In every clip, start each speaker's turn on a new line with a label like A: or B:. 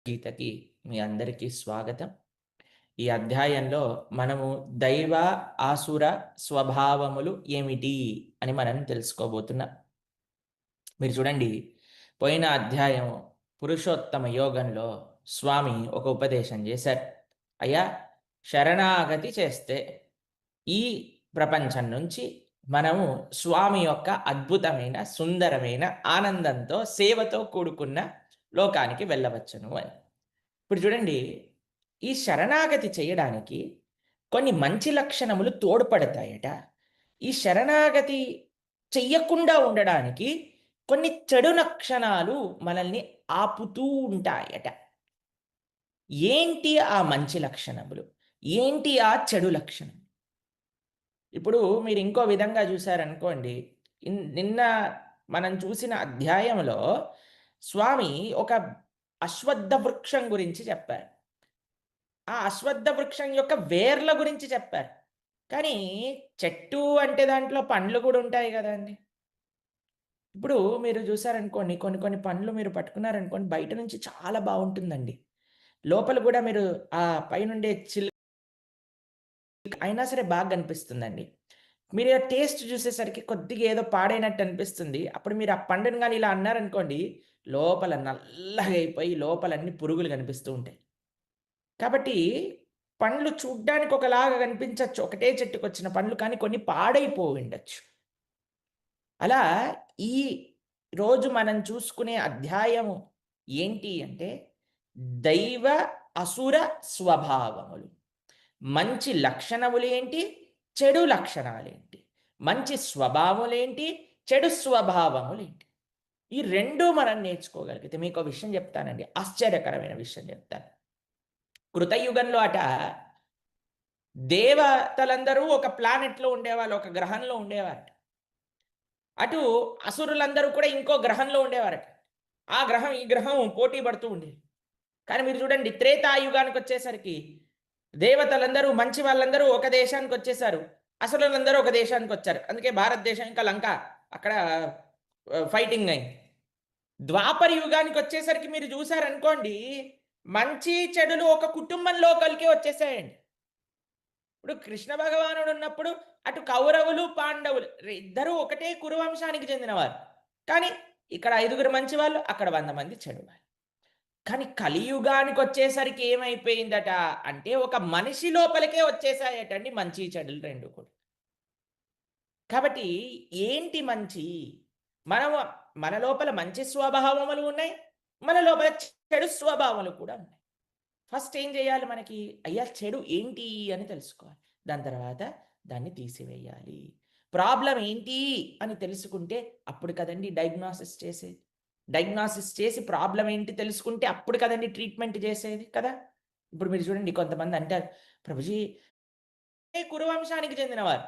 A: గీతకి మీ అందరికీ స్వాగతం. ఈ అధ్యాయంలో మనము దైవ ఆసుర స్వభావములు ఏమిటి అని మనం తెలుసుకోబోతున్నాం. మీరు చూడండి, పోయిన అధ్యాయం పురుషోత్తమ యోగంలో స్వామి ఒక ఉపదేశం చేశారు. అయ్యా, శరణాగతి చేస్తే ఈ ప్రపంచం నుంచి మనము స్వామి యొక్క అద్భుతమైన సుందరమైన ఆనందంతో సేవతో కూడుకున్న లోకానికి వెళ్ళవచ్చును అని. ఇప్పుడు చూడండి, ఈ శరణాగతి చేయడానికి కొన్ని మంచి లక్షణములు తోడ్పడతాయట. ఈ శరణాగతి చెయ్యకుండా ఉండడానికి కొన్ని చెడు లక్షణాలు మనల్ని ఆపుతూ ఉంటాయట. ఏంటి ఆ మంచి లక్షణములు? ఏంటి ఆ చెడు లక్షణం? ఇప్పుడు మీరు ఇంకో విధంగా చూశారనుకోండి, నిన్న మనం చూసిన అధ్యాయంలో స్వామి ఒక అశ్వత్థ వృక్షం గురించి చెప్పారు. ఆ అశ్వత్థ వృక్షం యొక్క వేర్ల గురించి చెప్పారు. కానీ చెట్టు అంటే దాంట్లో పండ్లు కూడా ఉంటాయి కదండీ! ఇప్పుడు మీరు చూసారనుకోండి, కొన్ని కొన్ని పండ్లు మీరు పట్టుకున్నారనుకోండి, బయట నుంచి చాలా బావుంటుందండి. లోపల కూడా మీరు ఆ పైనుండే అయినా సరే బాగా కనిపిస్తుందండి. మీరు ఆ టేస్ట్ చూసేసరికి కొద్దిగా ఏదో పాడైనట్టు అనిపిస్తుంది. అప్పుడు మీరు ఆ పండుని గాని ఇలా అన్నారనుకోండి, లోపల నల్లగా అయిపోయి లోపల అన్ని పురుగులు కనిపిస్తూ ఉంటాయి. కాబట్టి పండ్లు చూడ్డానికి ఒకలాగా కనిపించొచ్చు. ఒకటే చెట్టుకొచ్చిన పండ్లు, కానీ కొన్ని పాడైపోయుండొచ్చు. అలా ఈ రోజు మనం చూసుకునే అధ్యాయము ఏంటి అంటే, దైవ అసుర స్వభావములు. మంచి లక్షణములేంటి? చెడు లక్షణాలేంటి? మంచి స్వభావములేంటి? చెడు స్వభావములేంటి? ఈ 2 మనం నేర్చుకోగలిగితే మీకో విషయం చెప్తానండి. ఆశ్చర్యకరమైన విషయం చెప్తాను. కృతయుగంలో దేవతలందరూ ఒక ప్లానెట్‌లో ఉండేవాళ్ళు. ఒక గ్రహంలో ఉండేవారట. అటు అసురులందరూ కూడా ఇంకో గ్రహంలో ఉండేవారట. ఆ గ్రహం, ఈ గ్రహం పోటీ పడుతూ ఉండేది. కానీ మీరు చూడండి, త్రేతాయుగానికొచ్చేసరికి దేవతలందరూ, మంచి వాళ్ళందరూ ఒక దేశానికొచ్చేసారు. అసురులందరూ ఒక దేశానికొచ్చారు. అందుకే భారతదేశం ఇంకా లంక అక్కడ ఫైటింగ్ అయింది. ద్వాపర యుగానికొచ్చేసరికి మీరు చూసారనుకోండి, మంచి చెడులు ఒక కుటుంబంలోకలికే వచ్చేసాయండి. ఇప్పుడు కృష్ణ భగవానుడు ఉన్నప్పుడు అటు కౌరవులు, పాండవులు ఇద్దరూ ఒకటే కురువంశానికి చెందినవారు. కానీ ఇక్కడ 5గురు మంచి వాళ్ళు, అక్కడ 100 మంది చెడువాళ్ళు. కానీ కలియుగానికొచ్చేసరికి ఏమైపోయిందట అంటే, ఒక మనిషి లోపలికే వచ్చేసాయటండి మంచి చెడులు 2 కూడా. కాబట్టి ఏంటి మంచి? మనము మన లోపల మంచి స్వభావములు ఉన్నాయి. మన లోపల చెడు స్వభావాలు కూడా ఉన్నాయి. ఫస్ట్ ఏం చేయాలి మనకి? అయ్యా, చెడు ఏంటి అని తెలుసుకోవాలి. దాని తర్వాత దాన్ని తీసివేయాలి. ప్రాబ్లమ్ ఏంటి అని తెలుసుకుంటే అప్పుడు కదండీ డయాగ్నోసిస్ చేసేది. డయాగ్నోసిస్ చేసి ప్రాబ్లమ్ ఏంటి తెలుసుకుంటే అప్పుడు కదండీ ట్రీట్మెంట్ చేసేది కదా! ఇప్పుడు మీరు చూడండి, కొంతమంది అంటారు, ప్రభుజీ కురువంశానికి చెందినవారు.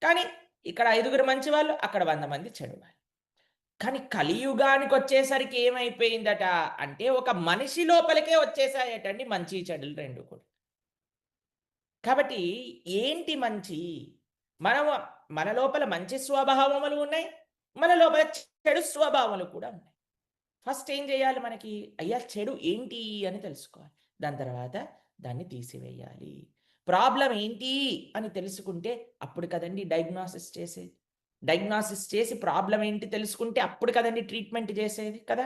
A: కానీ ఇక్కడ 5గురు మంచివాళ్ళు, అక్కడ 100 మంది చెడువాళ్ళు. కానీ కలియుగానికొచ్చేసరికి ఏమైపోయిందట అంటే, ఒక మనిషి లోపలికే వచ్చేసాయటండి మంచి చెడులు 2 కూడా. కాబట్టి ఏంటి మంచి? మనము మన లోపల మంచి స్వభావములు ఉన్నాయి. మన లోపల చెడు స్వభావాలు కూడా ఉన్నాయి. ఫస్ట్ ఏం చేయాలి మనకి? అయ్యా, చెడు ఏంటి అని తెలుసుకోవాలి. దాని తర్వాత దాన్ని తీసివేయాలి. ప్రాబ్లమ్ ఏంటి అని తెలుసుకుంటే అప్పుడు కదండీ డయాగ్నోసిస్ చేసేది. డయాగ్నోసిస్ చేసి ప్రాబ్లమ్ ఏంటి తెలుసుకుంటే అప్పుడు కదండీ ట్రీట్మెంట్ చేసేది కదా!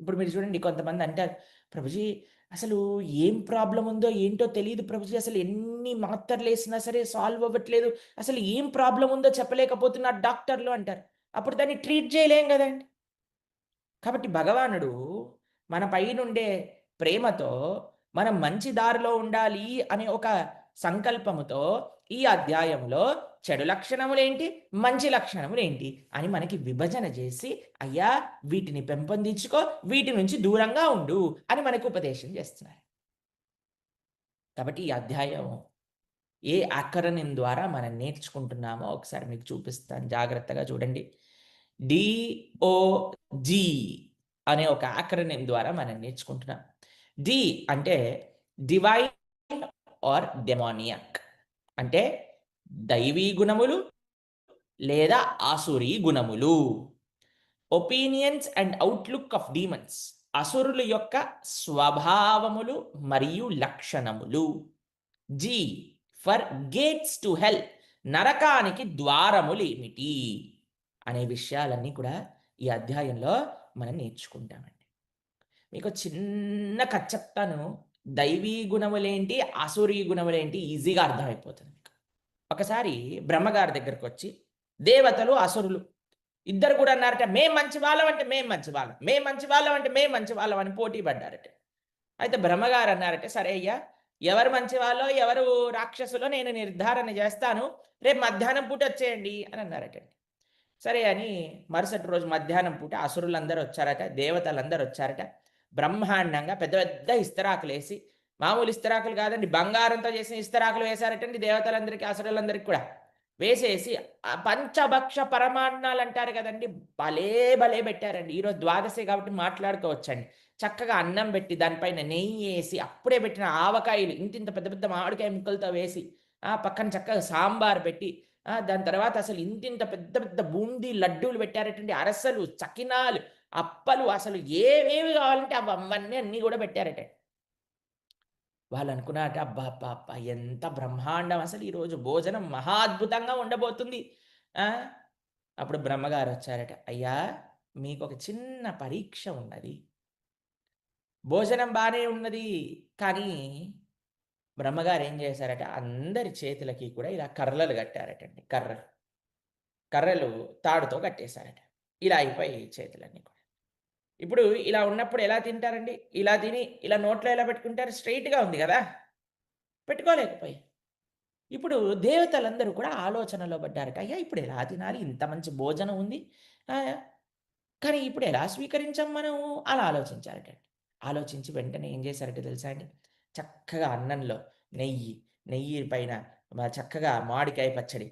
A: ఇప్పుడు మీరు చూడండి, కొంతమంది అంటారు, ప్రభుజీ అసలు ఏం ప్రాబ్లమ్ ఉందో ఏంటో తెలీదు ప్రభుజీ. అసలు ఎన్ని మాత్రలేసినా సరే సాల్వ్ అవ్వట్లేదు. అసలు ఏం ప్రాబ్లమ్ ఉందో చెప్పలేకపోతున్నారు డాక్టర్లు అంటారు. అప్పుడు దాన్ని ట్రీట్ చేయలేం గదండీ! కాబట్టి భగవానుడు మన పైనుండే ప్రేమతో మనం మంచి దారిలో ఉండాలి అనే ఒక సంకల్పముతో ఈ అధ్యాయంలో చెడు లక్షణములేంటి, మంచి లక్షణములేంటి అని మనకి విభజన చేసి, అయ్యా వీటిని పెంపొందించుకో, వీటి నుంచి దూరంగా ఉండు అని మనకు ఉపదేశం చేస్తున్నారు. కాబట్టి ఈ అధ్యాయం ఏ అకరణం ద్వారా మనం నేర్చుకుంటున్నామో ఒకసారి మీకు చూపిస్తాను, జాగ్రత్తగా చూడండి. డిఓజి అనే ఒక యాక్రోనిమ్ ద్వారా మనం నేర్చుకుంటున్నాం. డి అంటే డివైన్ ఆర్ డెమోనియాక్, అంటే దైవీ గుణములు లేదా ఆసురీ గుణములు. Opinions and outlook of demons, అసురుల యొక్క స్వభావములు మరియు లక్షణములు. The four gates to hell, నరకానికి ద్వారములేమిటి అనే విషయాలన్నీ కూడా ఈ అధ్యాయంలో మనం నేర్చుకుంటామండి. మీకు చిన్న కథ చెప్తాను. దైవీ గుణములేంటి, ఆసురీ గుణములేంటి ఈజీగా అర్థమైపోతుంది మీకు. ఒకసారి బ్రహ్మగారి దగ్గరకు వచ్చి దేవతలు, అసురులు ఇద్దరు కూడా అన్నారట, మేం మంచి వాళ్ళం అంటే మేం మంచి వాళ్ళం, మేం మంచి వాళ్ళం అంటే మేం మంచి వాళ్ళం అని పోటీ పడ్డారట. అయితే బ్రహ్మగారు అన్నారట, సరే అయ్యా, ఎవరు మంచి వాళ్ళో ఎవరు రాక్షసులో నేను నిర్ధారణ చేస్తాను, రేపు మధ్యాహ్నం పూట వచ్చేయండి అని అన్నారట. సరే అని మరుసటి రోజు మధ్యాహ్నం పూట అసురులందరూ వచ్చారట, దేవతలందరూ వచ్చారట. బ్రహ్మాండంగా పెద్ద పెద్ద ఇస్తరాకులు వేసి, మామూలు ఇస్తరాకులు కాదండి, బంగారంతో చేసిన ఇస్తరాకులు వేశారటండి దేవతలందరికీ, అసురులందరికీ కూడా వేసేసి పంచభక్ష పరమాన్నాలు అంటారు కదండి, భలే భలే పెట్టారండి. ఈరోజు ద్వాదశి కాబట్టి మాట్లాడుకోవచ్చండి. చక్కగా అన్నం పెట్టి దానిపైన నెయ్యి వేసి అప్పుడే పెట్టిన ఆవకాయలు ఇంతింత పెద్ద పెద్ద మామిడికాయ ముక్కలతో వేసి పక్కన చక్కగా సాంబార్ పెట్టి దాని తర్వాత అసలు ఇంతింత పెద్ద పెద్ద బూందీ లడ్డూలు పెట్టారటండి, అరసలు, చకినాలు, అప్పలు, అసలు ఏవేవి కావాలంటే అవన్నీ అన్నీ కూడా పెట్టారట. వాళ్ళు అనుకున్నారట, అబ్బా అబ్బా అబ్బా ఎంత బ్రహ్మాండం, అసలు ఈరోజు భోజనం మహా అద్భుతంగా ఉండబోతుంది. అప్పుడు బ్రహ్మగారు వచ్చారట, అయ్యా మీకు ఒక చిన్న పరీక్ష ఉన్నది. భోజనం బాగానే ఉన్నది, కానీ బ్రహ్మగారు ఏం చేశారట, అందరి చేతులకి కూడా ఇలా కర్రలు కట్టారటండి. కర్రలు తాడుతో కట్టేశారట. ఇలా అయిపోయి చేతులన్నీ కూడా. ఇప్పుడు ఇలా ఉన్నప్పుడు ఎలా తింటారండి? ఇలా తిని ఇలా నోట్లో ఎలా పెట్టుకుంటారు? స్ట్రెయిట్‌గా ఉంది కదా! పెట్టుకోలేకపోయి. ఇప్పుడు దేవతలందరూ కూడా ఆలోచనలో పడ్డారట. అయ్యా! ఇప్పుడు ఎలా తినాలి? ఇంత మంచి భోజనం ఉంది. ఆహ్, కానీ ఇప్పుడు ఎలా స్వీకరించాం మనం? అలా ఆలోచించారట. ఆలోచించి వెంటనే ఏం చేశారట తెలుసా అండి? చక్కగా అన్నంలో నెయ్యి పైన చక్కగా మామిడికాయ పచ్చడి,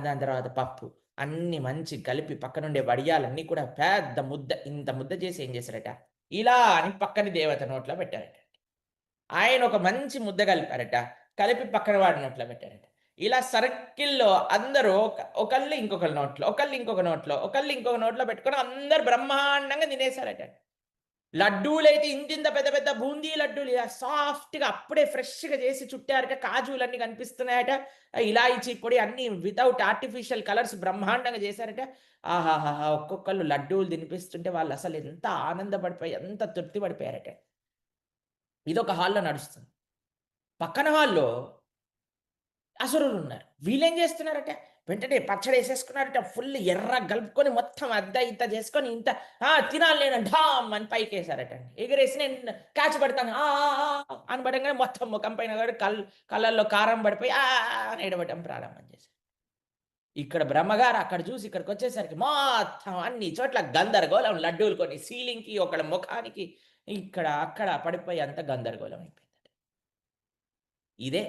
A: దాని తర్వాత పప్పు అన్నీ మంచి కలిపి పక్కనుండే వడియాలన్నీ కూడా పెద్ద ముద్ద, ఇంత ముద్ద చేసి ఏం చేశారట, ఇలా అని పక్కని దేవత నోట్లో పెట్టారట. ఆయన ఒక మంచి ముద్ద కలిపారట. కలిపి పక్కన వాడి నోట్లో పెట్టారట. ఇలా సర్కిల్‌లో అందరూ ఒకళ్ళు ఇంకొకళ్ళ నోట్లో, ఒకళ్ళు ఇంకొక నోట్లో, ఒకళ్ళు ఇంకొక నోట్లో పెట్టుకొని అందరూ బ్రహ్మాండంగా తినేసారట. లడ్డూలైతే ఇంతింత పెద్ద పెద్ద బూందీ లడ్డూలు ఇలా సాఫ్ట్‌గా అప్పుడే ఫ్రెష్‌గా చేసి చుట్టారట. కాజులన్నీ కనిపిస్తున్నాయట. ఇలాయచీ పొడి అన్నీ వితౌట్ ఆర్టిఫిషియల్ కలర్స్ బ్రహ్మాండంగా చేశారట. ఆహాహాహా! ఒక్కొక్కళ్ళు లడ్డూలు తినిపిస్తుంటే వాళ్ళు అసలు ఎంత ఆనందపడిపోయి, ఎంత తృప్తి పడిపోయారట. ఇదొక హాల్‌లో నడుస్తుంది. పక్కన హాల్‌లో అసురులున్నారు. వీళ్ళేం చేస్తున్నారట, వెంటనే పచ్చడేసేసుకున్నారట. ఫుల్ ఎర్రగా కలుపుకొని మొత్తం అద్ద ఇంత చేసుకొని ఇంత తినాలి నేను ఢామ్ అని పైకేసారటండి. ఎగిరేసి నేను కాచి పెడతాను అని పడంగానే మొత్తం ముఖం పైన కూడా కళ్ళల్లో కారం పడిపోయి అని ఏడవటం ప్రారంభం చేశారు. ఇక్కడ బ్రహ్మగారు అక్కడ చూసి ఇక్కడికొచ్చేసరికి మొత్తం అన్ని చోట్ల గందరగోళం. లడ్డూలు కొన్ని సీలింగ్‌కి, ఒకళ్ళ ముఖానికి, ఇక్కడ అక్కడ పడిపోయి అంత గందరగోళం అయిపోయిందట. ఇదే